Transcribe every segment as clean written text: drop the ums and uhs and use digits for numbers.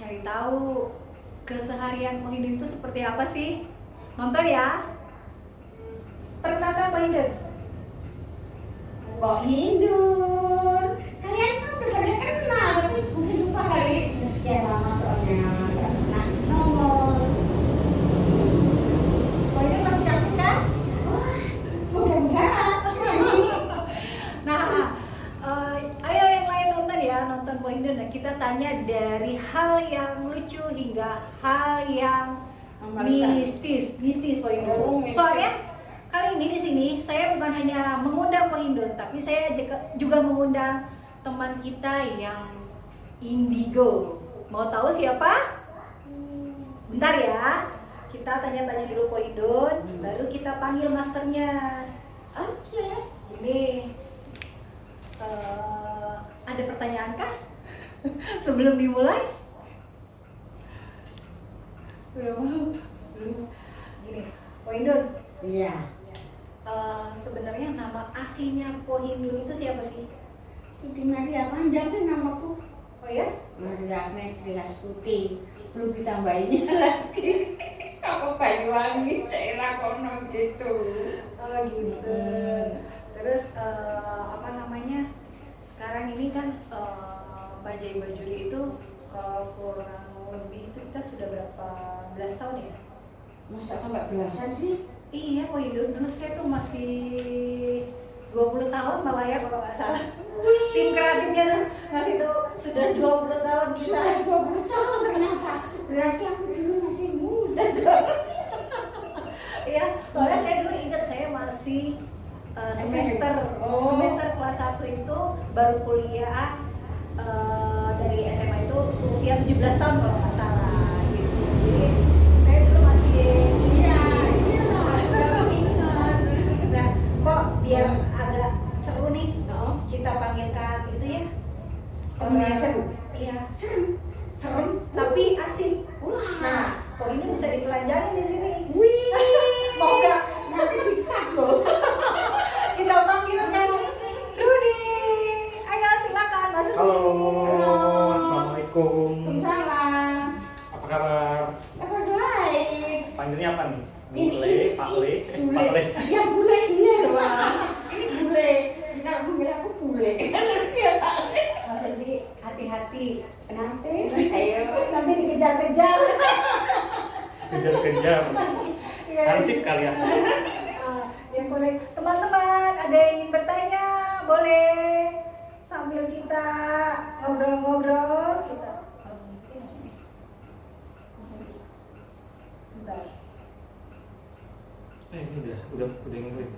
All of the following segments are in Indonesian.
cari tahu keseharian Ko Hindun itu seperti apa sih. Nonton ya. Perkenalkan Ko Hindun. Ko Hindun, kalian kan udah pada kenal, tapi mungkin lupa kali. Udah sekian lama soalnya nggak pernah nongol. Ko Hindun masih cantik kan? Wah, mudah-mudahan. Nah, ayo yang lain nonton ya, nonton Ko Hindun. Nah, kita tanya dari hal yang lucu hingga hal yang mistis Ko Hindun. Oh, mistis. Soalnya kali ini di sini saya bukan hanya mengundang Ko Hindun, tapi saya juga mengundang teman kita yang indigo. Mau tahu siapa? Bentar ya, kita tanya-tanya dulu Ko Hindun, baru kita panggil masternya. Oke. Ini ada pertanyaan kah sebelum dimulai? Belum. Gini, Ko Hindun. Iya. Sebenarnya nama aslinya Ko Hindun itu siapa sih? Siti Maria panjang sih namaku. Oh ya? Maria Agnes Sri Astuti. Belum ditambahinnya lagi. Sama Banyuwangi daerah kono gitu. Oh gitu. Terus apa namanya? Sekarang ini kan Bajai Bajuri itu kalau kurang lebih itu kita sudah berapa belas tahun ya? Masa sampai belasan sih? Iya, Ko Hindun dulu saya tuh masih 20 tahun malah ya kalau nggak salah. Tim kreatifnya tuh ngasih tuh sudah 20 tahun kita. Sudah 20 tahun ternyata. Berarti aku dulu masih muda. Iya, soalnya saya dulu ingat saya masih semester semester kelas 1 itu baru kuliah dari SMA itu usia 17 tahun kalau nggak salah gitu. Jadi saya dulu masih nah, kok biar agak seru nih, kita panggilkan itu ya. Temen yang seru? Iya, Serem. tapi asik. Wah. Nah, kok ini bisa ditelanjangin di sini. Wih. Mau nggak? Nanti di-cut loh. Kita panggilkan Rudy. Ayo silakan masuk. Halo, Halo. Assalamualaikum. Waalaikumsalam. Apa kabar? Kabar baik. Panggilnya apa nih? Ini, Bule, Pak Le, bule. Pak Le. Ya bule dia loh. Bang. Ini bule. Sekarang panggil aku bule. Dia Mas Rudy, hati-hati. kenapa? Ayo. Nanti dikejar-kejar. Kejar-kejar. Iya. Hansip kali ya. Yang boleh teman-teman ada yang ingin bertanya boleh sambil kita ngobrol-ngobrol kita. Sebentar. Ini udah ngobrol.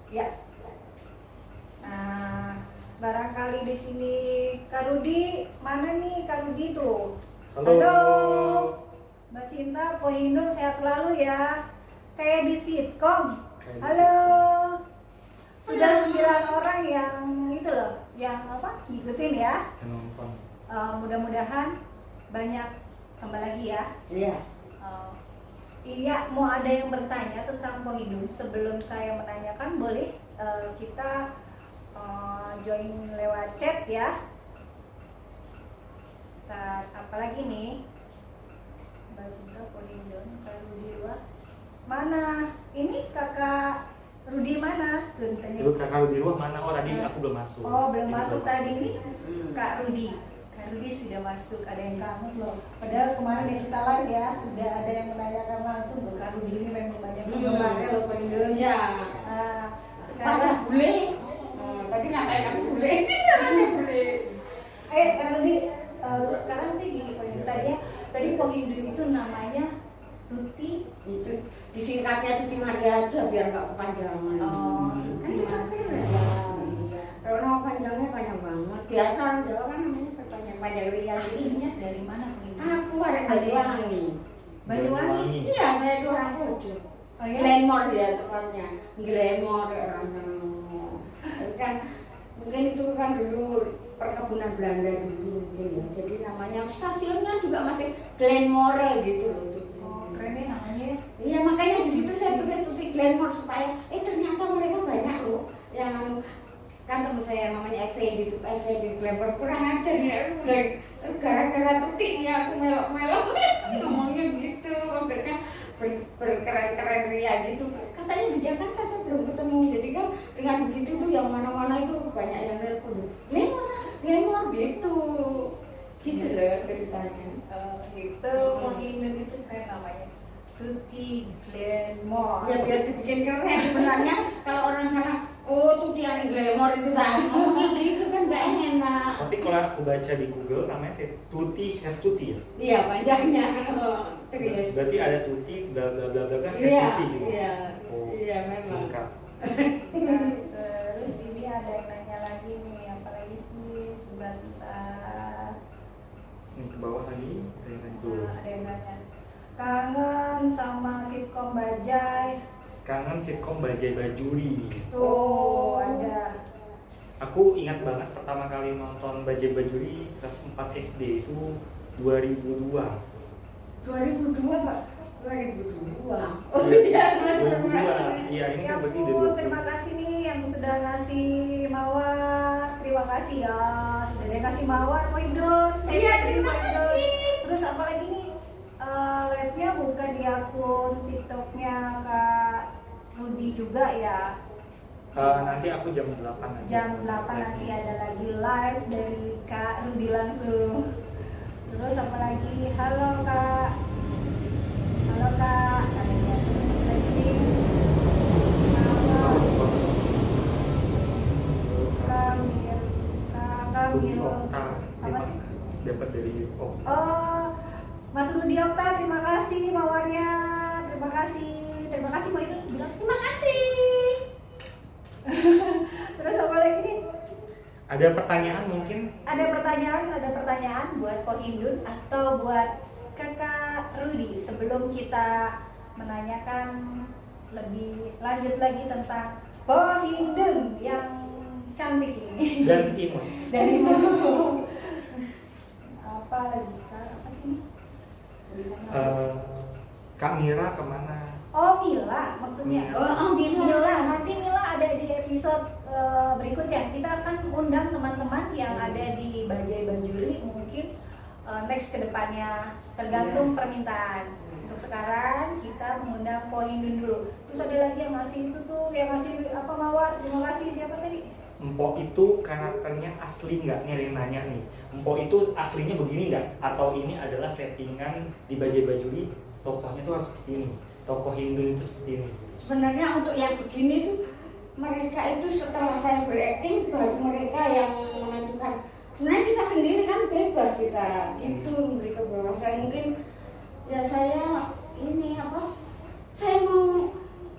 Ya. Nah, barangkali di sini Kak Rudi, mana nih Kak Rudi tuh? Halo. Mbak Sinta, Ko Hindun sehat selalu ya. Kayak di sitkom. Kayak di Halo. Sudah 9 orang yang itu loh, yang apa? Ngikutin ya. Yang nonton. Mudah-mudahan banyak tambah lagi ya. Iya. Iya, mau ada yang bertanya tentang Ko Hindun. Sebelum saya menanyakan, boleh kita join lewat chat ya. Apalagi nih, Mbak Sinta, Ko Hindun, Kak Rudi luar. Mana? Ini kakak Rudi mana? Tuh ditanya. Dulu kakak di luar mana? Oh tadi aku belum masuk. Oh, belum Ini masuk belum tadi nih. Kak Rudi. Kak Rudi sudah masuk, ada yang kangen loh. Padahal kemarin yang kita live ya, sudah ada yang menanyakan langsung loh. Kak Rudi ini memang banyak penggemarnya loh Ko Hindun. Iya. Nah, Pajak sekarang bule. Tadi ngatain aku bule. Ini namanya bule. Kak Rudi, sekarang sih gini Ko Hindun. Tadi Ko Hindun itu namanya Tuti. Itu disingkatnya Tuti Maria aja biar nggak kepanjangan. Oh, Kan itu keren. Kalau nama panjangnya panjang banget. Biasa orang Jawa kan namanya panjang Ria. Aslinya dari mana Ko Hindun? Aku ada Banyuwangi. Banyuwangi. Iya, saya itu orang Pojo. Oh ya? Glenmore ya tepatnya. Glenmore orang sana. Tapi kan mungkin itu kan dulu perkebunan Belanda dulu mungkin ya. Jadi namanya stasiunnya juga masih Glenmore gitu loh. Oh, keren ya namanya. Iya makanya di situ saya tulis Tuti Glenmore supaya ternyata mereka banyak loh Yusuf Effendi Glamour kurang ajar ya, aku bilang gara-gara tutiknya aku melok-melok ngomongnya gitu, maksudnya berkeren-keren ria gitu. Katanya di Jakarta saya belum ketemu, jadi kan dengan begitu tuh yang mana-mana itu banyak yang lihat glamour gitu loh ceritanya. Gitu, Mohindun itu keren namanya. Tuti Glamour. Ya biar dibikin keren sebenarnya kalau orang sana, oh Tuti yang glamour itu kan ngomongnya gitu kan nggak enak. Tapi kalau aku baca di Google namanya Tuti Hestuti ya. Iya panjangnya. Terus. Berarti ada Tuti bla bla bla bla bla Iya, Hestuti gitu. iya, Oh, iya memang. singkat. Nah, terus ini ada yang nanya lagi nih, apa lagi sih? Sebentar. Ini ke bawah lagi, itu. Ada yang nanya. Kangen sama sitkom Bajai. Kangen sitkom Bajai Bajuri. Oh. Ada. Aku ingat banget pertama kali nonton Bajai Bajuri kelas 4 SD itu 2002. 2002 Pak. 2002. Oh iya, 2002. Iya, ini Ya kan berarti ampun, udah 20. terima kasih nih yang sudah ngasih mawar. Terima kasih ya, sudah dia kasih mawar, Mohindun. Iya, terima kasih. Terus apa lagi nih? Live-nya bukan di akun TikTok-nya Kak Rudi juga ya. Nanti aku jam 8 aja. Jam 8 nanti ada lagi live dari Kak Rudi langsung. Terus apa lagi? Halo Kak. Halo Kak. Ada yang terus lagi. Halo. Kamil. Apa sih? Dapat dari Oh, Mas Rudi Okta, terima kasih mawarnya. Terima kasih. Terima kasih Mbak Inu bilang terima kasih. Terus apa lagi nih? Ada pertanyaan mungkin? Ada pertanyaan buat Mohindun atau buat Kakak Rudi sebelum kita menanyakan lebih lanjut lagi tentang Mohindun yang cantik ini Dan imut. dan itu apa lagi Kak? Apa sih ini? Tulisannya. Kak Mira kemana? Oh Mila maksudnya. Oh, Mila, nanti Mila ada di episode berikutnya. Kita akan undang teman-teman yang ada di Bajai Bajuri mungkin next kedepannya tergantung permintaan. Untuk sekarang kita mengundang Mohindun dulu. Terus ada lagi yang ngasih itu tuh, yang ngasih apa mawar. Terima kasih siapa tadi? Empok itu karakternya asli nggak? Nih ada yang nanya nih. Empok itu aslinya begini nggak? Atau ini adalah settingan di Bajai Bajuri? Tokohnya tuh harus seperti ini. Tokoh Hindu itu seperti ini. sebenarnya untuk yang begini tuh mereka itu setelah saya berakting baru mereka yang menentukan. Sebenarnya kita sendiri kan bebas kita itu memberi kebebasan. Mungkin ya saya ini apa? Saya mau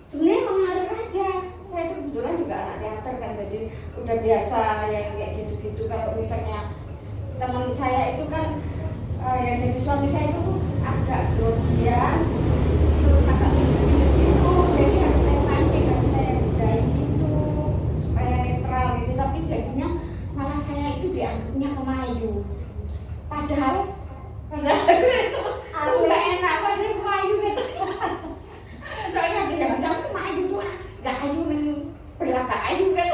sebenarnya mengalir aja. Saya itu kebetulan juga anak teater kan, jadi udah biasa yang kayak gitu-gitu. Kalau misalnya teman saya itu kan yang jadi suami saya itu agak grogian, terus agak gitu, jadi harus saya pancing, harus saya budain gitu supaya netral gitu. Tapi jadinya malah saya itu dianggapnya kemayu, padahal itu nggak enak, padahal kemayu gitu. Soalnya ada yang bilang kemayu tuh nggak ayu men berlagak ayu kan.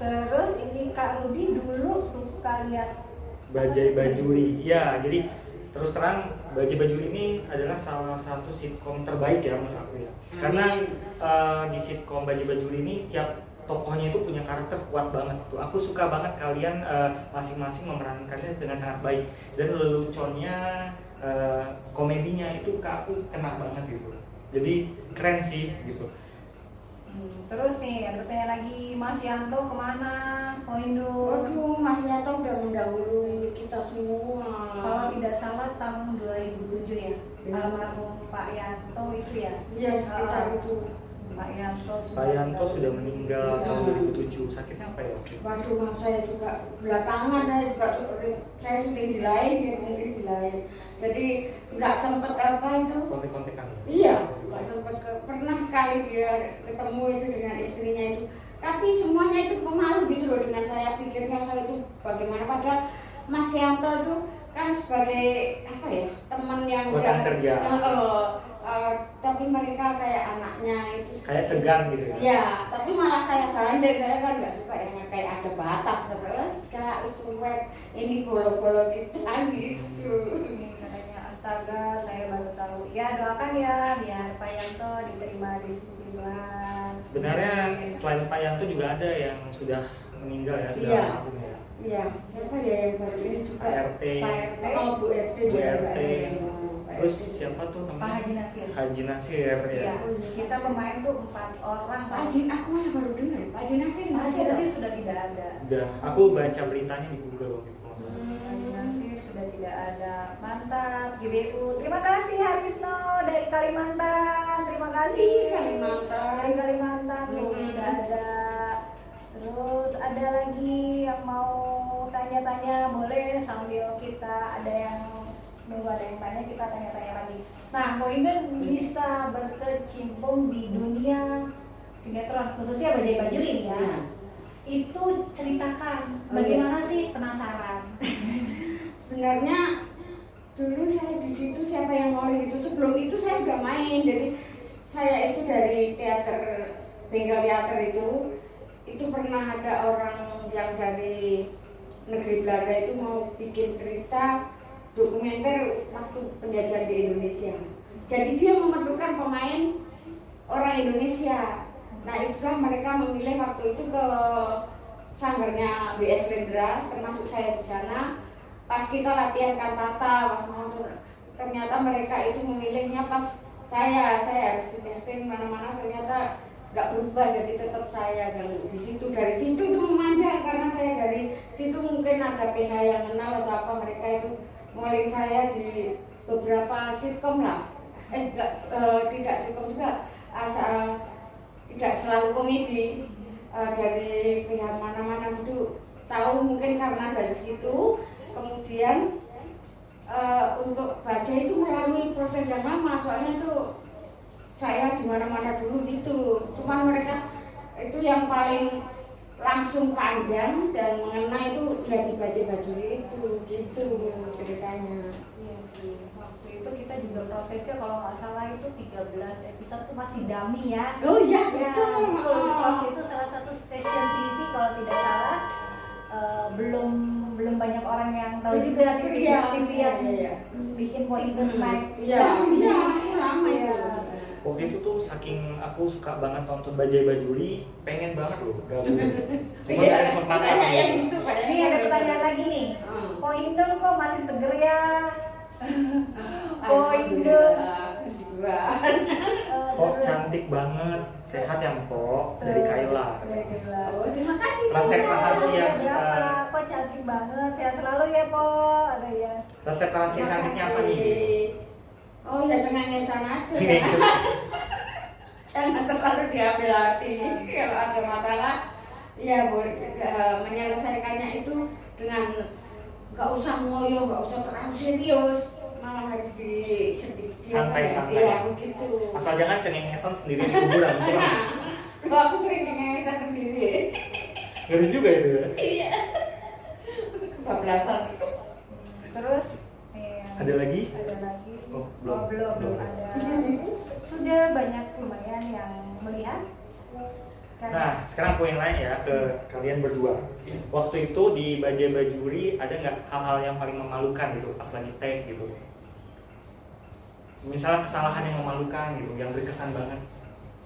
Terus ini Kak Rudi dulu suka lihat Bajai Bajuri. Ya, jadi terus terang Bajai Bajuri ini adalah salah satu sitkom terbaik ya menurut aku ya. Karena di sitkom Bajai Bajuri ini tiap tokohnya itu punya karakter kuat banget tuh. Aku suka banget kalian masing-masing memerankannya dengan sangat baik, dan leluconnya komedinya itu ke aku kena banget gitu. Jadi keren sih gitu. Terus nih ada pertanyaan lagi, Mas Yanto kemana? Mohindun. Waduh, Mas Yanto udah mendahului kita semua. Kalau tidak salah tahun 2007 ya, Iya. almarhum Pak Yanto itu ya. Iya, sekitar itu. Pak Yanto Pak Yanto sudah meninggal Ya. tahun 2007. Sakitnya apa ya? Waduh, saya juga belakangan saya syuting di lain, dia syuting di lain. Jadi nggak sempet apa itu. Kontek-kontekan. Iya, nggak sempet pernah sekali dia ketemu itu dengan istrinya itu. Tapi semuanya itu pemalu gitu loh dengan saya, pikirnya saya itu bagaimana, padahal Mas Yanto itu kan sebagai apa ya, teman yang Rekan kerja. tapi mereka kayak anaknya itu Kayak segan gitu ya. ya, tapi malah saya gandeng, saya kan nggak suka yang kayak ada batas terus kak cuek ini bolong-bolong kita gitu. Ini katanya astaga, saya baru tahu. Ya doakan ya biar Pak Yanto diterima di sisi Tuhan. Sebenarnya selain Pak Yanto juga ada yang sudah meninggal ya, sudah Iya. almarhum ya. Iya, siapa ya yang baru ini juga? Pak RT, Pak RT, Oh, Bu RT Bu juga RT. ada yang Pak Terus RT. siapa tuh Pak namanya? Haji Nasir. Haji Nasir ya. Iya, kita pemain tuh 4 orang. Pak Haji, aku malah baru dengar Pak Haji Nasir Pak Haji nggak ada. Nasir sudah tidak ada. Udah, aku baca beritanya di Google waktu itu. kalau nggak salah. Pak Haji Nasir sudah tidak ada. Mantap, GBU. Terima kasih Harisno dari Kalimantan. Terima kasih Kalimantan. Dari Kalimantan tuh Mm-mm. sudah ada. Terus ada lagi yang mau tanya-tanya, boleh sambil kita ada yang nunggu ada yang tanya, kita tanya-tanya lagi. Nah, Ko Inden bisa berkecimpung di dunia sinetron, khususnya Bajai Bajuri ini ya. Iya. Itu ceritakan, Oh, bagaimana sih, penasaran. Sebenarnya dulu saya di situ siapa yang mau itu, sebelum itu saya udah main, jadi saya itu dari teater Bengkel Teater itu pernah ada orang yang dari negeri Belanda itu mau bikin cerita dokumenter waktu penjajahan di Indonesia. Jadi dia memerlukan pemain orang Indonesia. Nah itulah mereka memilih waktu itu ke sanggarnya BS Rendra, termasuk saya di sana. Pas kita latihan kantata, pas mau ternyata mereka itu memilihnya pas saya harus di casting mana-mana, ternyata nggak berubah, jadi tetap saya. Dan di situ, dari situ itu memanjang karena saya dari situ mungkin ada PH yang kenal atau apa, mereka itu mulai saya di beberapa sitkom lah, tidak sitkom juga, asal tidak selalu komedi, dari pihak mana-mana itu tahu mungkin karena dari situ. Kemudian untuk baca itu melalui proses yang lama, soalnya itu saya di mana-mana dulu gitu. Cuma mereka itu yang paling langsung panjang dan mengena itu ya di Bajai Bajuri itu gitu ceritanya. Iya sih, waktu itu kita juga prosesnya kalau nggak salah itu 13 episode tuh masih dummy ya. Oh iya Ya, betul. waktu itu salah satu stasiun TV kalau tidak salah, belum banyak orang yang tahu juga TV Iya, TV iya, yang iya. bikin point and click. Iya, iya, lama itu. Waktu itu tuh saking aku suka banget nonton Bajai Bajuri, pengen banget loh gabung. Cuma nggak ada kesempatan. Banyak yang gitu, banyak Ini yang ada gitu. pertanyaan lagi nih. Hmm. Po Indul kok masih seger ya? Po Indul. Juga. Kok cantik banget, sehat ya Mpok, dari Kayla. Dari Kayla. Oh, terima kasih. Resep Bunda. rahasia. Berapa? Kok cantik banget, sehat selalu ya Po. Ada ya. Resep rahasia cantiknya apa nih? Oh ya cengengesan aja. Cengengesan. Jangan terlalu diambil hati. Kalau ada masalah, ya boleh menyelesaikannya itu dengan nggak usah ngoyo, nggak usah terlalu serius, malah harus sedikit Santai-santai. ya begitu. Asal jangan cengengesan sendiri di kuburan. Kalau aku sering cengengesan sendiri. Ngeri juga itu ya. Iya. Kebablasan. Terus Ada lagi? Ada lagi. Oh, belum. Belum ada. Sudah banyak lumayan yang melihat. Nah, sekarang poin lain ya ke kalian berdua. Waktu itu di Bajai Bajuri ada nggak hal-hal yang paling memalukan gitu pas lagi take gitu? Misalnya kesalahan yang memalukan gitu, yang berkesan banget.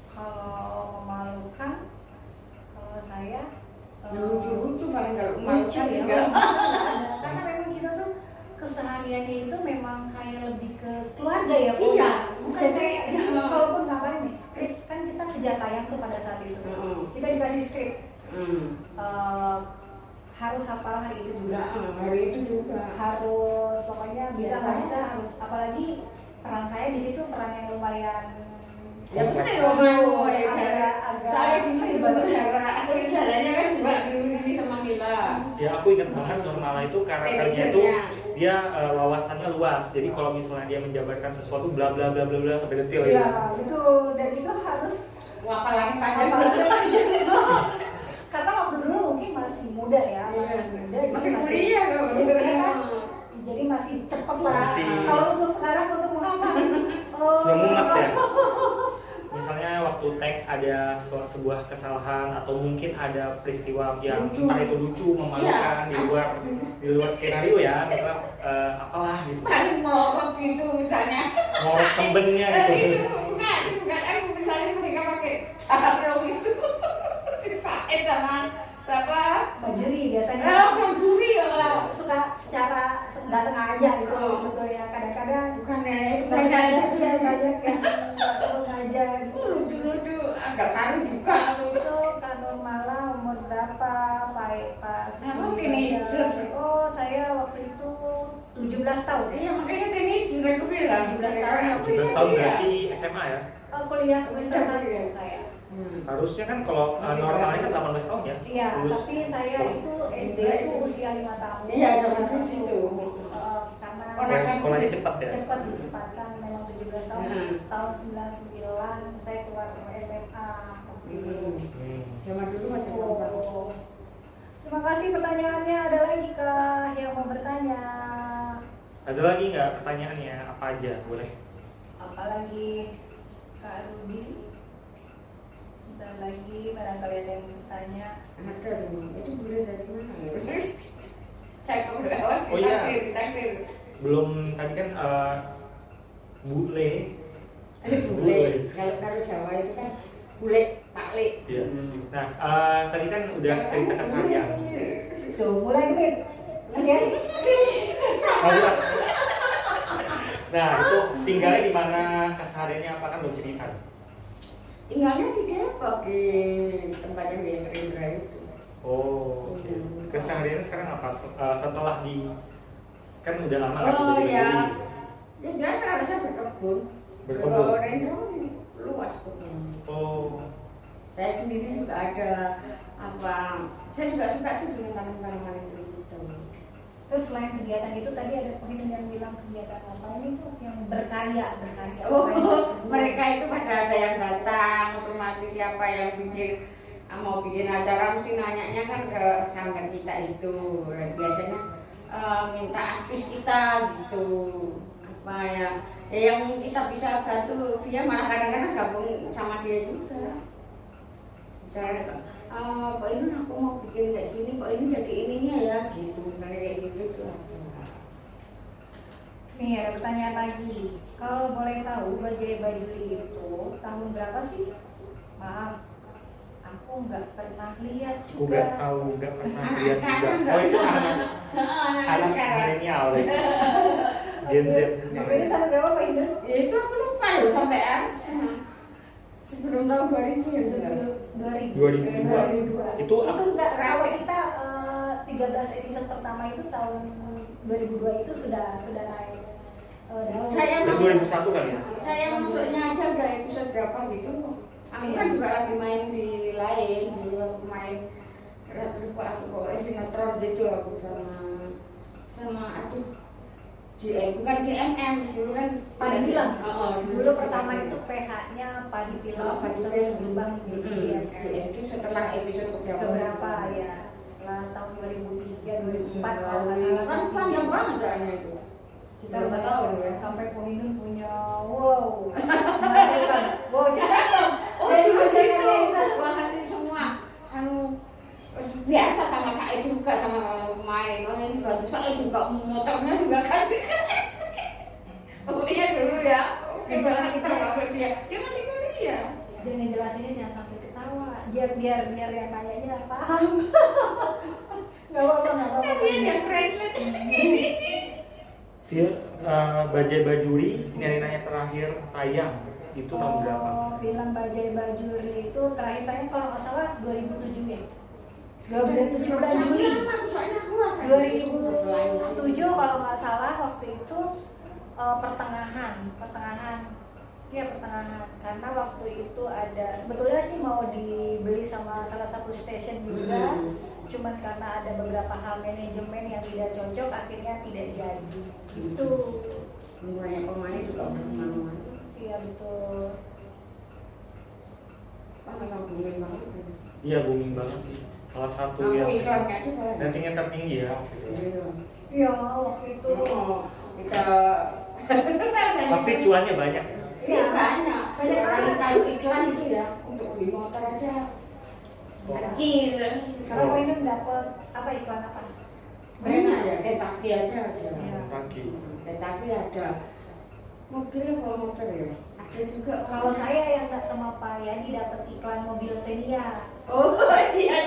Kalau memalukan, kalau saya Lucu-lucu paling nggak lucu lucu ya. ya. Karena memang kita tuh kesehariannya itu memang kayak lebih ke keluarga ya, Bu. Iya. Bukan Jadi, kayak kalaupun ngapain nih skrip, kan kita kerja tayang tuh pada saat itu. Kita dikasih skrip, harus hafal hari itu juga. Hari itu juga. Harus pokoknya bisa nggak bisa harus, apalagi peran saya di situ peran yang lumayan Ya pasti mau ya. agak Saya di situ ribet. udaranya kan juga dulu ini sama Mila. Ya aku ingat banget Nurmala itu karakternya tuh dia wawasannya luas. Jadi kalau misalnya dia menjabarkan sesuatu bla bla bla bla bla sampai detail Iya, ya. betul. Dan itu harus Wapalan panjang. karena waktu dulu mungkin masih muda ya, masih muda, jadi Masih kuliah kok jadi sebenarnya. jadi masih cepet lah. Masih. Kalau untuk sekarang untuk menghafal Sudah mumet ya? sebuah kesalahan atau mungkin ada peristiwa yang Lucu. entah itu lucu, memalukan Iya. di luar skenario ya, misalnya apalah gitu, paling melorot gitu misalnya. ngorok tembennya Itu gitu. bukan aku misalnya mereka pakai sarung itu dipakai sama siapa? Bajuri biasanya Bajuri ya. suka secara nggak sengaja gitu Oh. sebetulnya, kadang-kadang Bukan ya, itu nggak banyak sengaja, aja. banyak yang nggak sengaja Itu gitu. lucu-lucu, agak sarung juga tuh. Itu Kak Mala umur berapa pas Aku teenager. Oh, saya waktu itu 17 tahun. Iya makanya tadi sudah aku bilang 17 tahun. 17 tahun berarti SMA ya. Kuliah semester Iya. 1 saya. Harusnya kan kalau normalnya kan 18 tahun ya. Iya, Lulus. tapi saya itu SD itu usia 5 tahun. Iya, zaman dulu situ. Karena Sekolahnya cepat ya. cepat dicepatkan, memang 17 tahun. Hmm. Tahun 99 saya keluar SMA. Zaman dulu masih gampang. Oh. Terima kasih pertanyaannya. Ada lagi Kak yang mau bertanya? Ada lagi nggak pertanyaannya? Apa aja boleh. Apalagi Kak Rudi? Bentar lagi barangkali ada yang bertanya. Ada tuh, itu boleh dari mana? Saya kebetulan Oh iya. ditakdir. Belum tadi kan bule. Ini bule. Kalau Jawa itu kan bule, Pak Le. Iya. Nah, tadi kan udah cerita keseharian. Tuh, mulai nih. Ya. Nah, itu tinggalnya di mana, kesehariannya apa kan belum cerita. Tinggalnya di Depok di tempat yang di Serindra itu. Oh, oke. Kesehariannya sekarang apa? Setelah di kan udah lama kan Oh udah di ya, Bali. ya biasa harusnya berkebun. Berkebun. Kalau Rendra luas kebun. Oh, Saya sendiri juga ada apa? Saya juga suka sih dengan tanaman-tanaman itu. Terus selain kegiatan itu tadi ada pengen yang bilang kegiatan apa ini tuh yang berkarya. Oh, Selain mereka itu pada ada yang datang, otomatis siapa yang bikin mau bikin acara mesti nanyanya kan ke sanggar kita itu. Dan biasanya minta artis kita gitu. Apa ya? Ya yang kita bisa bantu dia malah kadang-kadang gabung sama dia juga. Misalnya, Pak ini aku mau bikin kayak gini, Pak ini jadi ininya ya gitu. Misalnya kayak gitu tuh ada. Nih ada pertanyaan lagi. Kalau boleh tahu Bajai Bajuri itu tahun berapa sih? Maaf, aku nggak pernah lihat aku juga. nggak tahu, nggak pernah lihat juga. Sekarang Oh itu nggak. anak milenial ya. Gen Z. Ini tahun berapa Pak Indra? Ya itu aku lupa loh sampean. Sebelum tahun 2000 ya jelas. 2002. Itu enggak, kalau kita 13 episode pertama itu tahun 2002 itu sudah naik. Saya dari 2001 kali ya. Saya masuknya aja udah episode berapa gitu. Aku kan juga lagi main di lain, dulu aku main lupa aku pokoknya sinetron gitu aku sama aduh bukan JMM dulu kan Padi Bilang. Dulu gitu. pertama itu PH-nya Padi Bilang, Padi terus Bilang. berubah jadi Itu setelah episode beberapa ya. Setelah tahun 2003, 2004 kalau nggak salah. kan panjang banget soalnya itu. Kita Berapa udah tahun ya? sampai Poinun punya menghasilkan. Wow, jangan dong. Oh Dari dulu masa gitu, itu. wah ini semua biasa sama saya juga sama main. Oh ini bantu saya juga motornya juga kan. Pokoknya dulu ya. Oke, jangan kita dia. Dia masih kuliah. Jangan jelasinnya jangan sampai ketawa. Biar yang nanyanya paham. Gak apa-apa. Tapi yang translate. Bajai Bajuri nyanyi terakhir tayang itu tahun berapa? Film Bajai Bajuri itu terakhir tayang kalau nggak salah 2007 ya. 17 Juli 2007 kalau nggak salah waktu itu pertengahan karena waktu itu ada sebetulnya sih mau dibeli sama salah satu stasiun juga cuman karena ada beberapa hal manajemen yang tidak cocok akhirnya tidak jadi gitu. Banyak pemain juga udah kemana-mana. Iya betul. Memang booming banget. Iya booming banget sih. Salah satu Aku yang iklannya juga. ratingnya tertinggi ya waktu itu. Iya waktu itu. Kita Pasti cuannya banyak. iya banyak. Banyak orang banget. kalau iklan itu ya untuk beli motor aja kecil. Kalau Poindun dapat apa iklan apa? Banyak ya, Kentucky aja ada. Iya. Kaki. Kentucky ada. Mobilnya kalau motor ya. Ada juga Kalau saya yang nggak sama Pak Yani dapat iklan mobil Xenia. Oh iya.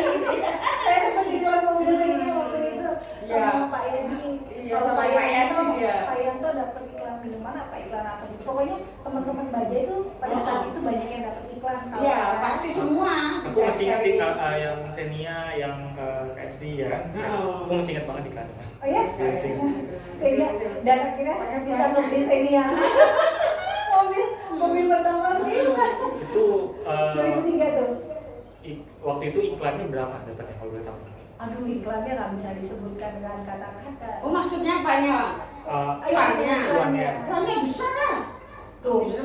Saya dapat iklan mobil Xenia waktu itu Iya. sama Pak Yani. Iya, Kalau sama Pak Yani dia. Pak Yanto dapat iklan minuman apa iklan apa gitu. Pokoknya teman-teman Baja itu pada saat itu banyak yang dapat iklan. Kalau Iya, saya- pasti semua. Aku masih ingat sih Dari- yang Xenia, yang KFC ya kan. Oh. Aku masih ingat banget iklannya. Oh ya? Iya, sih. Xenia dan akhirnya bisa membeli Xenia. mobil pertama sih. Itu 2003 tuh. waktu itu iklannya berapa dapatnya kalau boleh tahu? Aduh, iklannya nggak bisa disebutkan dengan kata-kata. Oh maksudnya apanya? Iklannya. Iklannya bisa lah. Tuh, Bisa.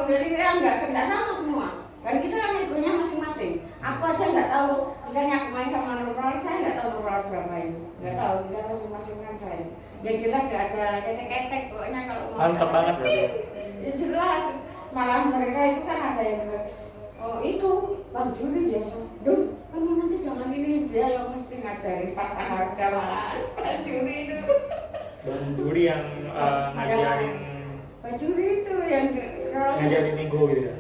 Jadi nggak sama semua. Dan kita kan negonya masing-masing. Aku aja nggak tahu. Misalnya aku main sama Nurul, saya nggak tahu Nurul berapa itu. Nggak tahu. Kita masing-masing kan saya. Yang jelas nggak ada ketek-ketek. Pokoknya kalau mau. Mantap banget berarti. Ya jelas. Malah mereka itu kan ada yang oh itu Bang Juri biasa. Dun, kamu nanti jangan ini dia yang mesti ngajarin pasang harga malah. Bang Juri itu. Dan Juri yang ngajarin Bang Juri itu yang ngajarin nego gitu ya.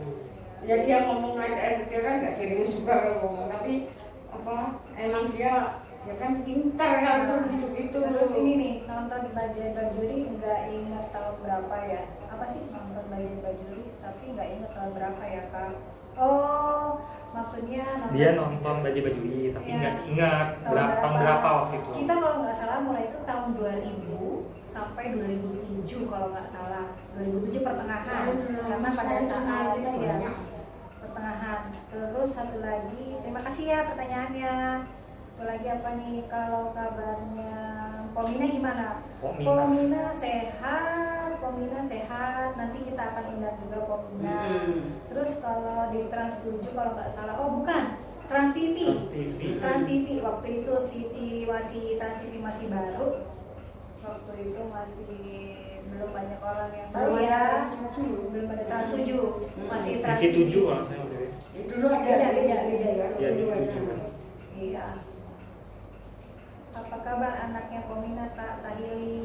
ya dia ngomong aja, dia kan nggak serius juga kalau ngomong, tapi apa emang dia kan pintar kalau gitu-gitu. Terus ini nih, nonton Bajaj Bajuri nggak inget tahun berapa ya? Apa sih nonton Bajaj Bajuri tapi nggak inget tahun berapa ya, Kak? Oh, maksudnya nonton Dia nonton Bajaj-Bajuri tapi Iya. nggak ingat tahun berapa waktu itu. Kita kalau nggak salah mulai itu tahun 2000 sampai 2007 kalau nggak salah. 2007 pertengahan. Karena pada saat kita ya, banyak. pertengahan. Terus satu lagi, terima kasih ya pertanyaannya. Satu lagi apa nih, kalau kabarnya Pomina gimana? Pomina sehat. Nanti kita akan undang juga Pomina. Terus kalau di Trans 7 kalau nggak salah, oh bukan, Trans TV. Trans TV waktu itu Trans TV masih baru. Waktu itu masih belum banyak orang yang tahu ya. Belum ada Trans 7, masih Trans TV 7 kalau saya udah. Itu dulu ada Beda ya. Ya TV 7 kan. Iya. Apa kabar anaknya Pomina, Kak Sahili?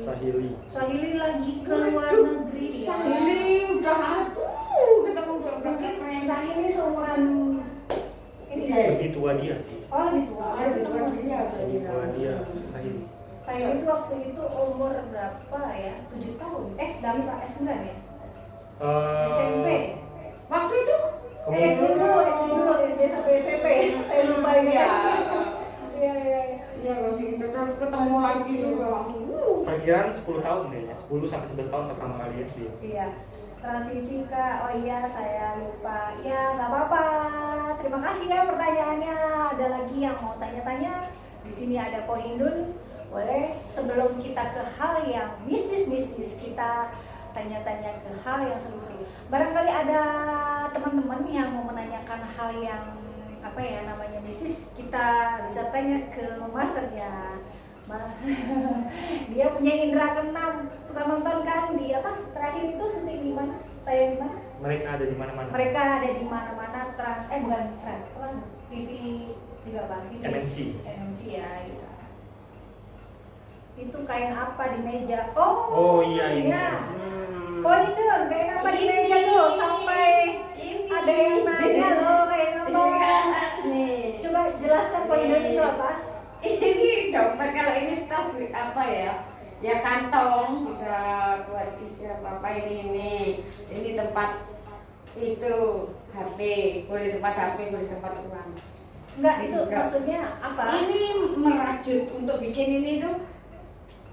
Sahili lagi ke luar negeri dia. Sahili udah ketemu Mungkin Sahili seumuran ini Iya. dia. Lebih tua dia sih. Oh, lebih tua. Lebih tua dia. Lebih tua dia Sahili. Sahili itu waktu itu umur berapa ya? 7 tahun. Dari Pak S9 ya? SMP. Waktu itu SD dulu, SD sampai SMP. Saya lupa ini. ya. Iya. Iya, masih tetap ketemu lagi juga. Perkiraan 10 tahun kayaknya, 10 sampai 11 tahun pertama kali ya dia. Iya. Trans TV Kak, oh iya saya lupa. Ya nggak apa-apa. Terima kasih ya pertanyaannya. Ada lagi yang mau tanya-tanya? Di sini ada Pohindun. Boleh sebelum kita ke hal yang mistis-mistis, kita tanya-tanya ke hal yang seru-seru. Barangkali ada teman-teman yang mau menanyakan hal yang apa ya namanya mistis, kita bisa tanya ke masternya. Dia punya indera keenam, suka nonton kan di apa terakhir itu syuting di mana, tayang di mana? Mereka ada di mana-mana. Mereka ada di mana-mana. Bukan TV apa? TV MNC ya. Iya. Itu kain apa di meja? Oh iya ini. Oh ini kain apa di meja tuh sampai ada yang nanya loh kain apa? Nih. Coba jelaskan Pohindun itu apa? Ini dompet kalau ini tuh apa ya? Ya kantong bisa buat isi apa ini tempat itu HP, boleh tempat HP, boleh tempat uang. Enggak, itu Enggak. maksudnya apa? Ini merajut untuk bikin ini tuh.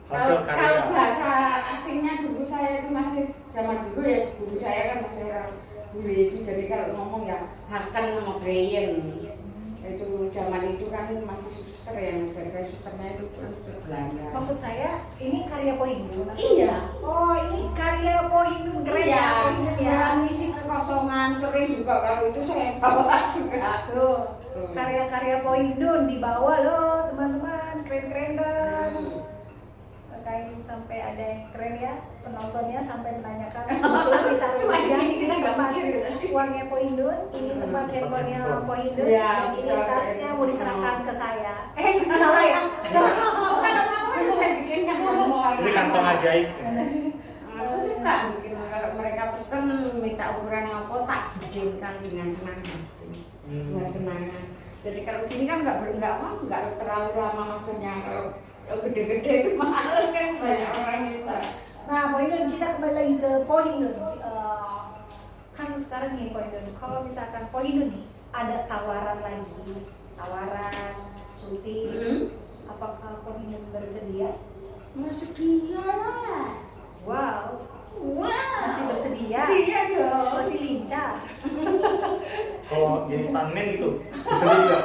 Hasil Kalau karya. bahasa aslinya dulu saya itu masih zaman dulu ya, guru saya kan masih orang bule itu, jadi kalau ngomong ya Hakan sama Brian. Itu zaman itu kan masih suster yang dari saya susternya itu suster Belanda. Maksud saya ini karya Pohindun. Iya. Oh, ini karya Pohindun, keren ya Pohindun ya. Dalam ngisi kekosongan sering juga kalau itu saya bawa juga. Tuh, karya-karya Pohindun dibawa loh teman-teman, keren-keren kan. terkait sampai ada yang keren ya penontonnya sampai menanyakan betul ditaruh Cuma aja gini, ini kita nggak tempat mikir. uangnya Poindun, ini tempat handphonenya Poindun, Ya, dan ini betul. tasnya mau diserahkan ke saya. Salah ya? Kalau mau saya bikinkan semua. Ini kantong ajaib. Aku suka bikin kalau mereka pesen minta ukuran apa tak bikinkan dengan senang hati. Nggak kenangan. Jadi kalau gini kan nggak terlalu lama maksudnya kalau gede-gede itu mahal kan banyak orang yang Nah, Poindun, kita kembali lagi ke Poindun. Kan sekarang nih Poindun, kalau misalkan Poindun nih ada tawaran lagi, tawaran syuting, apakah Poindun bersedia? masuk dia lah. Wow, Wah, masih bersedia? iya dong. Masih lincah. Kalau jadi stuntman gitu, bisa juga.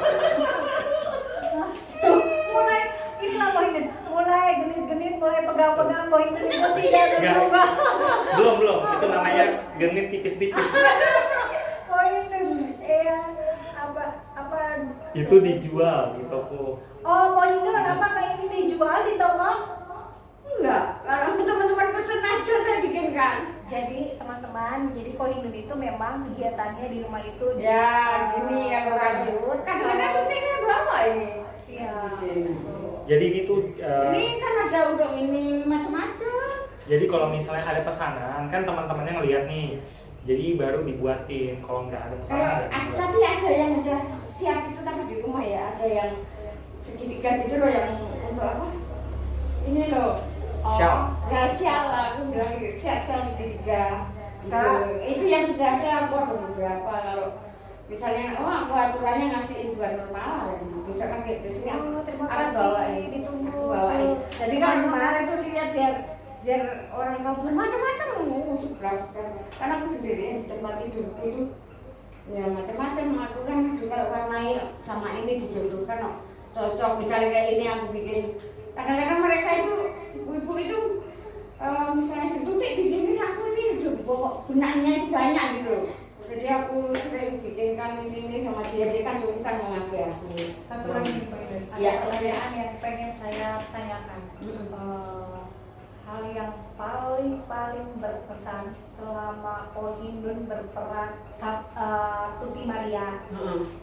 Tuh, mulai inilah Poindun, mulai genit-genit, mulai pegang-pegang Poindun itu tidak Enggak. berubah. Belum, itu namanya genit tipis-tipis. Poindun, apa? Itu dijual di toko. Oh, Poindun, apakah ini dijual di toko? Enggak, kalau teman-teman pesen aja saya bikinkan. Jadi teman-teman, jadi Poindun itu memang kegiatannya di rumah itu Ya, gini kalau rajut. Kadang-kadang syutingnya berapa ini? Iya. Jadi ini tuh Ini kan ada untuk ini macam-macam. jadi kalau misalnya ada pesanan kan teman-temannya ngeliat nih. Jadi baru dibuatin. Kalau nggak ada pesanan Kalau nggak dibuat. tapi ada yang udah siap itu tapi di rumah ya, ada yang segitiga gitu loh yang untuk apa? Ini loh. Siap. Ya sial lah, aku bilang sial segitiga. Gitu. Kak. Itu yang sudah ada aku ada beberapa kalau misalnya aku aturannya ngasihin bukan normal bisa kan kayak di sini Oh, terima aku kasih. bawain. Ditunggu. Aku bawain. Jadi kalau Teman-teman. kemarin itu lihat biar orang tahu macam-macam sebelah karena aku sendiri yang di tempat tidur itu ya macam-macam aku kan juga warnai sama ini dijodohkan kok cocok misalnya kayak ini aku bikin kadang-kadang mereka itu ibu-ibu itu misalnya dituntik bikin ini aku ini jebok benangnya itu banyak gitu jadi aku sering bikinkan ini sama dia kan suka kan mau ngasih aku Satu lagi nih Poindun, ada Ya, pertanyaan yang pengen saya tanyakan. Hal yang paling berkesan selama Poindun berperan Tuti Maria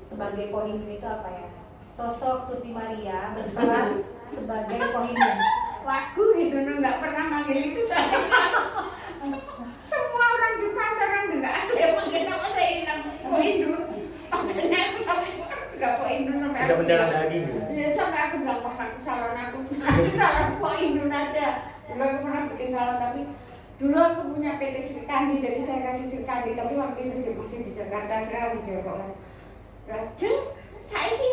sebagai Poindun itu apa ya? Sosok Tuti Maria berperan sebagai Poindun. Wagu gitu nggak pernah manggil itu saya semua orang di pasaran nggak ada yang manggil nama saya hilang Poindun makanya aku sampai sekarang juga Poindun sampai Tidak aku mendarah bilang, daging gitu. ya sampai aku bilang wah aku salah Poindun aja dulu aku pernah bikin salah tapi dulu aku punya PT Srikandi jadi saya kasih Srikandi tapi waktu itu masih di Jakarta sekarang di Jawa Rajeng saya ini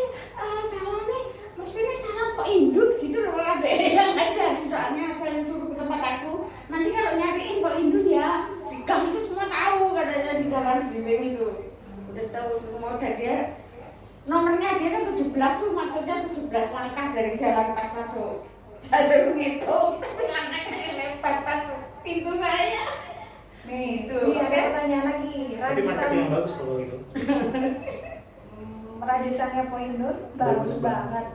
salah nih mestinya salah Poindun gitu loh ada yang aja soalnya saya suruh ke tempat aku nanti kalau nyariin Poindun ya di gang itu semua tahu katanya di jalan Blimbing itu udah tahu semua dan dia nomornya dia kan 17 tuh maksudnya 17 langkah dari jalan pas masuk saya suruh ngitung tapi langkahnya lebar pas pintu saya Nih, Itu, ini ada oke. pertanyaan lagi. Tapi marketing yang bagus loh itu. Merajutannya Poindun bagus banget.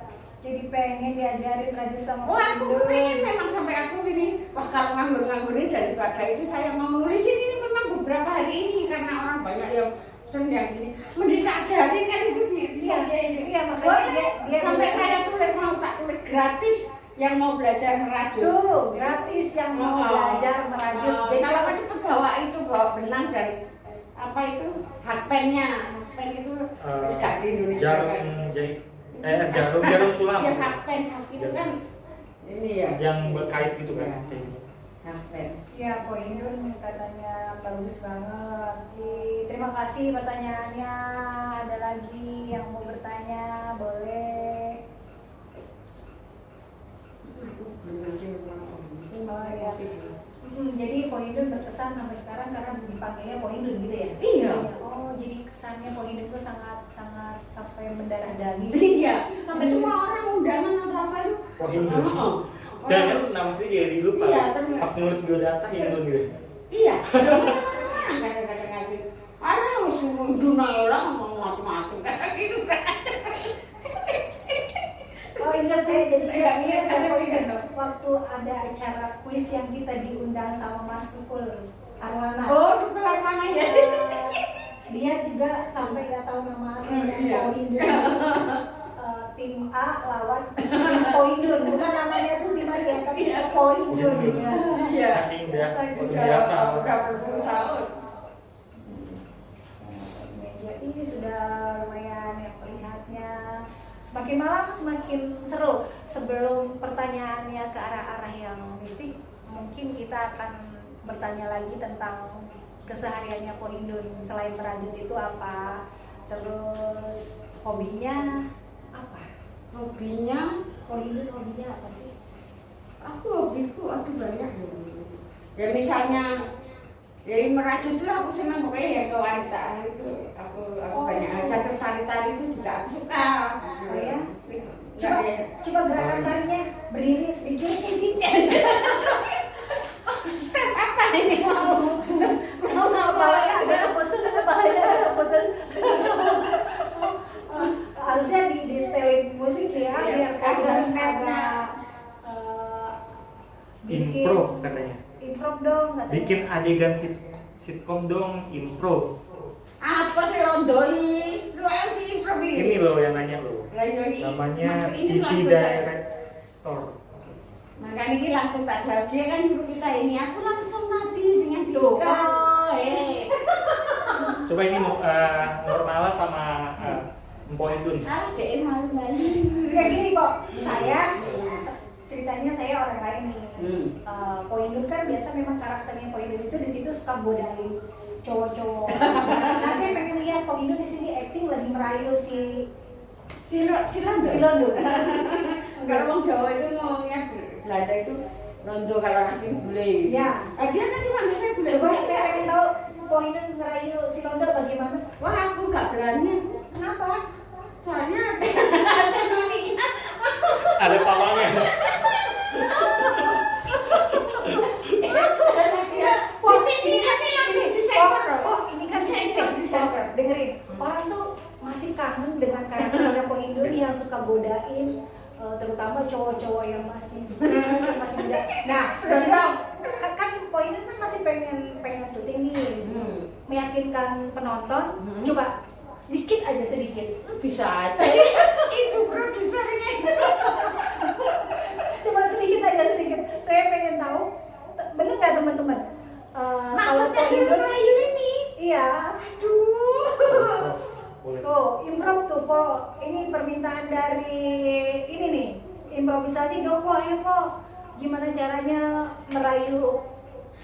Jadi pengen diajarin rajut sama oh aku Poindun. kepengen memang sampai aku ini wah kalau nganggur-nganggurin daripada itu saya mau nulis ini memang beberapa hari ini karena orang banyak yang yang gini mending tak ajarin kan itu bisa Iya, dia ini iya, makanya boleh dia sampai bisa. saya tulis mau tak tulis gratis yang mau belajar merajut Tuh, gratis yang mau belajar merajut. Jadi Jadi kalau kan itu bawa benang dan apa itu hakpennya hakpen itu terus gak di Indonesia kan Jarum jahit, jarum sulam. ya hakpen itu kan ini ya Yang berkait gitu kan. Iya. Kayak gitu. hakpen ya Poindun katanya bagus banget. Terima kasih pertanyaannya. Ada lagi yang mau bertanya, boleh. Oh, iya. Jadi Poindun berkesan sampai sekarang karena dipanggilnya Poindun gitu ya? Iya. Oh, jadi kesannya Poindun itu sangat sampai mendarah daging. Iya, sampai semua orang undangan atau apa itu. Oh, Hindu. Oh. Jangan nama sih jadi lupa. Iya, terus- Pas nulis biodata Hindu gitu. Iya, kadang-kadang ngasih. Alah, wis dunia lah mau macam-macam kata gitu kan. Oh ingat saya jadi tidak ingat waktu ada acara kuis yang kita diundang sama Mas Tukul Arwana. Oh, Tukul Arwana ya. Dia juga sampai nggak tahu nama aslinya Poindun. Tim A lawan tim Poindun, bukan namanya tuh tim Maria tapi Poindun. Iya. Saking dia Udah biasa. udah berpuluh tahun. Media ini sudah lumayan yang melihatnya. Semakin malam semakin seru. Sebelum pertanyaannya ke arah-arah yang mistik, mungkin kita akan bertanya lagi tentang kesehariannya Poindun. Selain merajut itu apa? Terus hobinya apa? Hobinya, Poindun hobinya apa sih? aku hobiku banyak ya. Misalnya dari merajut itu aku senang pokoknya ya ke wanita itu aku banyak aja, terus tari-tari itu juga aku suka. Oh ya? Coba, Coba gerakan tarinya berdiri sedikit. step apa ini mau? Kepalanya agak keputus, harusnya di setelin musik ya, Iya, biar ada kalian stepnya. agak bikin Improve katanya. improve dong katanya. Bikin adegan sitkom dong, improve. Apa sih londoi? Lu sih improv Ini loh yang nanya loh. Namanya TV Director. Maka ini langsung tak jawab, dia kan nyuruh kita ini, aku langsung mati dengan Tuh, Dika. Coba ini Nurmala sama Poindun. Dek malu-malu. Kayak gini kok, saya ceritanya saya orang lain nih. Poindun kan biasa memang karakternya Poindun itu di situ suka godain cowok-cowok. Nah saya pengen lihat Poindun di sini acting lagi merayu si Londo. Kalau orang Jawa itu ngomongnya Belanda itu londo, kalau masih bule. Ya. Dia tadi manggil saya bule. Coba saya pengen tahu Poindun ngerayu si Londo bagaimana? Wah, aku nggak berani. Kenapa? Soalnya ada maminya. Ada pawangnya. Ini kan disensor. Dengerin, orang tuh masih kangen dengan karakternya Poindun yang suka godain, terutama cowok-cowok yang masih muda. Nah, kan Poindun kan masih pengen syuting nih, meyakinkan penonton. Coba sedikit aja sedikit. Bisa aja. Ibu produsernya. Coba sedikit aja sedikit. Saya pengen tahu, bener nggak teman-teman? Kalau Maksudnya Poindun Melayu ini. iya. Aduh. Boleh. Tuh, improv tuh, Po. Ini permintaan dari ini nih. Improvisasi dong, Po. Ayo, Po. Gimana caranya merayu?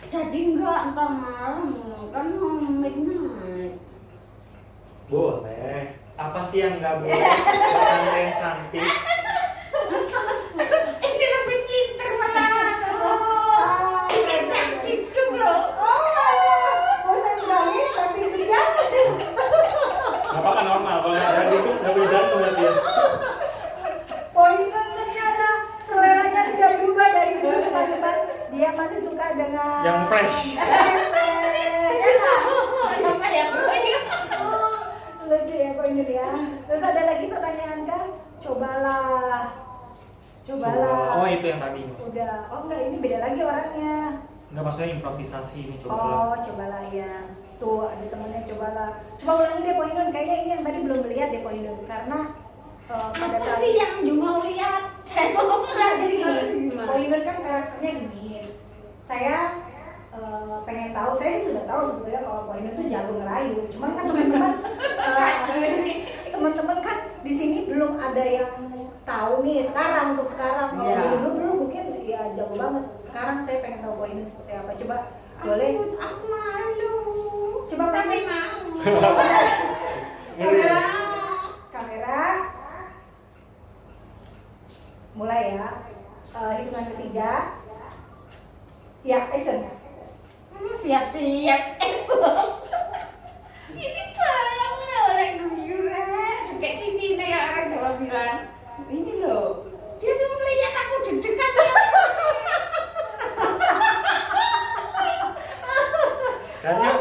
Jadi enggak ntar malam kan mau midnight. Boleh. Apa sih yang nggak boleh? Orang yang cantik. Ini lebih pinter malah. Bikin cantik dulu. Oh, saya bilangin, tapi tidak. Gak apa-apa normal. Kalau nggak ada itu nggak boleh jantung berarti ya. Poindun ternyata seleranya tidak berubah dari dulu, teman-teman. Dia masih suka dengan Yang fresh. Apa ya? Lucu ya Poindun ya. Terus ada lagi pertanyaan kan? Cobalah. Oh itu yang tadi. Udah. Oh enggak, ini beda lagi orangnya. Enggak, maksudnya improvisasi ini Oh, coba. cobalah ya. Tuh, ada temennya cobalah. Coba ulangi deh Poindun, kayaknya ini yang tadi belum melihat deh Poindun. Karena pada Apa saat sih yang you mau lihat? Saya mau enggak, jadi gini, gimana? Poindun kan karakternya gini. Saya pengen tahu, saya sih sudah tahu sebetulnya kalau Poindun tuh jago ngerayu. Cuman kan teman-teman kan di sini belum ada yang tahu nih sekarang untuk sekarang. Kalau Iya. dulu mungkin ya jago banget. Sekarang saya pengen tahu Poindun seperti apa. Coba boleh. Aku malu. Coba Tapi Poindun. mau. Kamera, kamera. Mulai ya. Hitungan ketiga. Ya, action. Siap-siap. Ini tolong loh, orang guyuran. Kayak TV nih orang Jawa bilang. Ini loh. Dia tuh melihat aku deg-degan.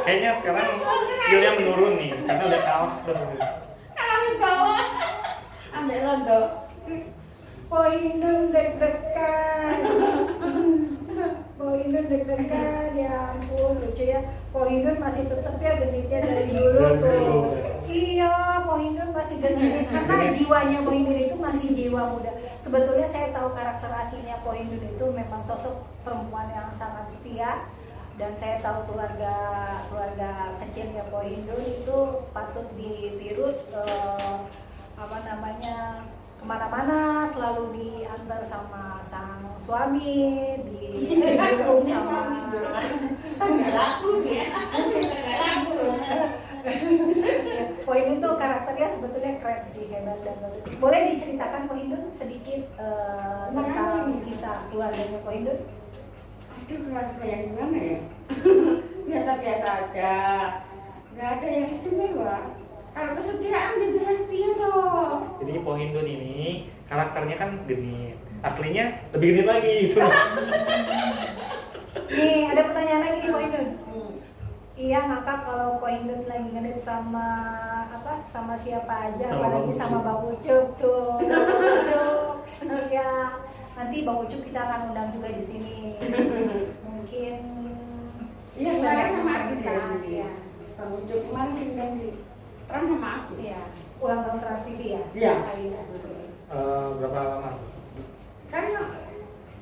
Kayaknya sekarang skillnya menurun nih karena udah kalah tuh. Kalau di bawah ambil londo. Poindun deg-degan. Poindun deg-degan, ya ampun lucu ya. Poindun masih tetap ya genitnya dari dulu tuh. Iya, Poindun masih genit karena jiwanya Poindun itu masih jiwa muda. Sebetulnya saya tahu karakter aslinya Poindun itu memang sosok perempuan yang sangat setia, dan saya tahu keluarga kecilnya Poindun itu patut ditiru, kemana-mana selalu diantar sama sang suami, didukung sama Nggak laku ya, nggak laku. Poindun tuh karakternya sebetulnya keren sih, hebat dan bagus. Boleh diceritakan Poindun sedikit tentang kisah keluarganya Poindun? Aduh, keluarga yang gimana ya? Biasa-biasa aja, nggak ada yang istimewa. Kalau kesetiaan dia jelas setia toh. Jadi Poindun ini karakternya kan genit, aslinya lebih genit lagi gitu. Nih ada pertanyaan lagi nih Poindun. Iya ngakak kalau Poindun lagi genit sama siapa aja, Sama apalagi Bang sama Ucup. Bang Ucup tuh. Bang Ucup. Iya, nanti Bang Ucup kita akan undang juga di sini. Mungkin Iya, saya sama aku kita, dia. ya. Bang Ucup kemarin tinggal di Trans sama aku. Iya, ulang tahun Trans TV ya? Iya. Iya. Berapa lama? Kan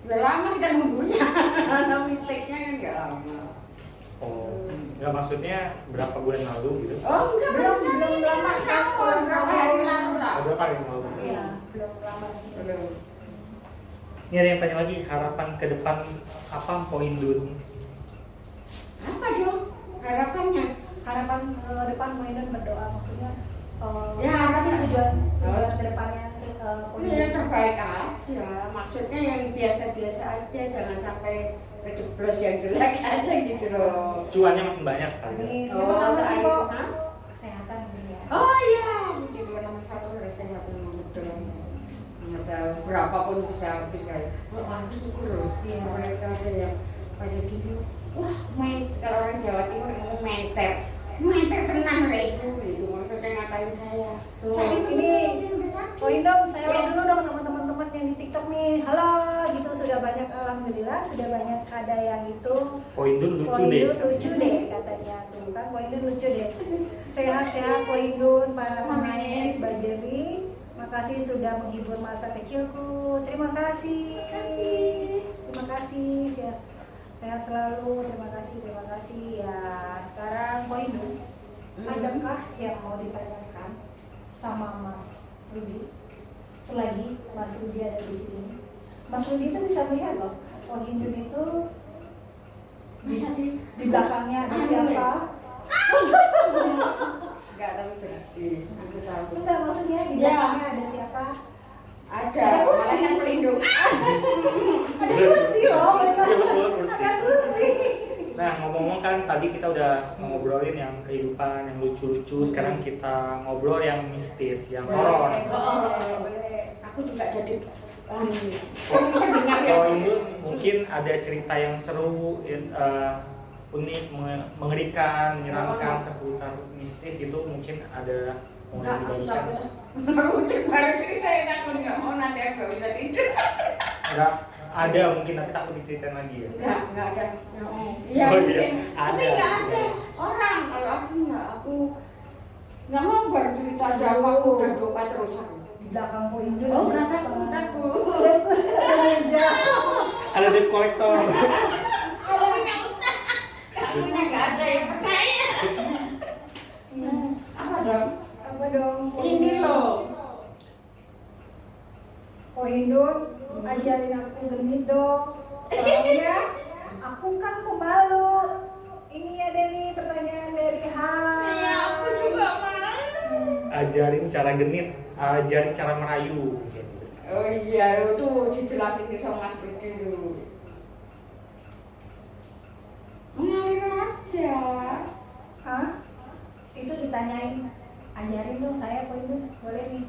udah lama kita nunggunya. Nah, misteknya kan nggak lama. Oh, nggak maksudnya berapa bulan lalu gitu? Oh, enggak, Belum lama, pas berapa hari lalu lah. Berapa hari yang lalu? Iya, belum lama sih. Belum. Ini ada yang tanya lagi, harapan ke depan apa Poindun? Apa dong harapannya? Harapan ke depan Poindun berdoa, maksudnya Ya, apa sih tujuan Oh. ke depannya Ini yang terbaik aja. Maksudnya yang biasa-biasa aja, jangan sampai kejeblos yang jelek aja gitu loh. Cuannya makin banyak kali ya? Amin. Memang apa sih soal kok? itu, hah? Kesehatan ini ya. Oh iya, jadi nomor satu harus sehat betul. Tahu berapapun bisa habis kali. Oh, aku syukur loh. Iya. Mereka ada yang pada gini. Wah, main kalau orang Jawa Timur ngomong menter. Menter tenang lah itu gitu. Maksudnya ngatain saya. Tuh, Saya ini udah sakit. Poindun, saya Ya. lihat dulu dong sama teman-teman yang di TikTok nih. Halo, gitu sudah banyak, alhamdulillah sudah banyak ada yang itu. Poindun lucu Poindun deh. lucu deh katanya tuh kan, Poindun lucu deh. Sehat-sehat Poindun, para pemain Amin. Bajeri. Makasih sudah menghibur masa kecilku. Terima kasih. Terima kasih. Sehat selalu. Terima kasih ya. Sekarang Poindun, adakah yang mau ditanyakan sama Mas Rudi? Selagi Mas Rudi ada di sini, Mas Rudi itu bisa melihat loh, Poindun itu Bisa sih. di belakangnya ada siapa? Enggak, tapi bersih. Aku tahu. Enggak, maksudnya di Ya. belakangnya ada siapa? Ada, malah yang pelindung. Ada kursi loh, Iya, betul, kursi. ada kursi. Nah, ngomong-ngomong kan tadi kita udah ngobrolin yang kehidupan yang lucu-lucu, sekarang kita ngobrol yang mistis, yang horor. Boleh. Aku juga jadi pendengar ya. Kalau ini mungkin ada cerita yang seru, unik, mengerikan, menyeramkan seputar mistis itu mungkin ada mau Enggak, aku dibagikan? takut. Aku baru cerita ya takut nggak mau nanti aku nggak bisa tidur. Enggak ada mungkin, tapi takut diceritain lagi ya. Enggak ada. Iya Oh, iya. mungkin. Tapi Ada. nggak ada orang. Kalau aku nggak mau bercerita aja. Aku udah doa terus aku. Di belakang Poindun. Oh nggak takut aku. Ada meja. Ada debt collector. Aku punya utang. Akunya nggak ada yang percaya. Apa dong? Apa dong? Ini loh. Poindun, ajarin aku genit dong. Soalnya aku kan pemalu. Ini ada nih pertanyaan dari Han. Ya aku juga mau. Ajarin cara genit, ajarin cara merayu. Oh iya, itu dijelasin di sama Mas Rudi dulu. Mengalir aja. Hah? Itu ditanyain. Ajarin dong saya Poindun. Boleh nih.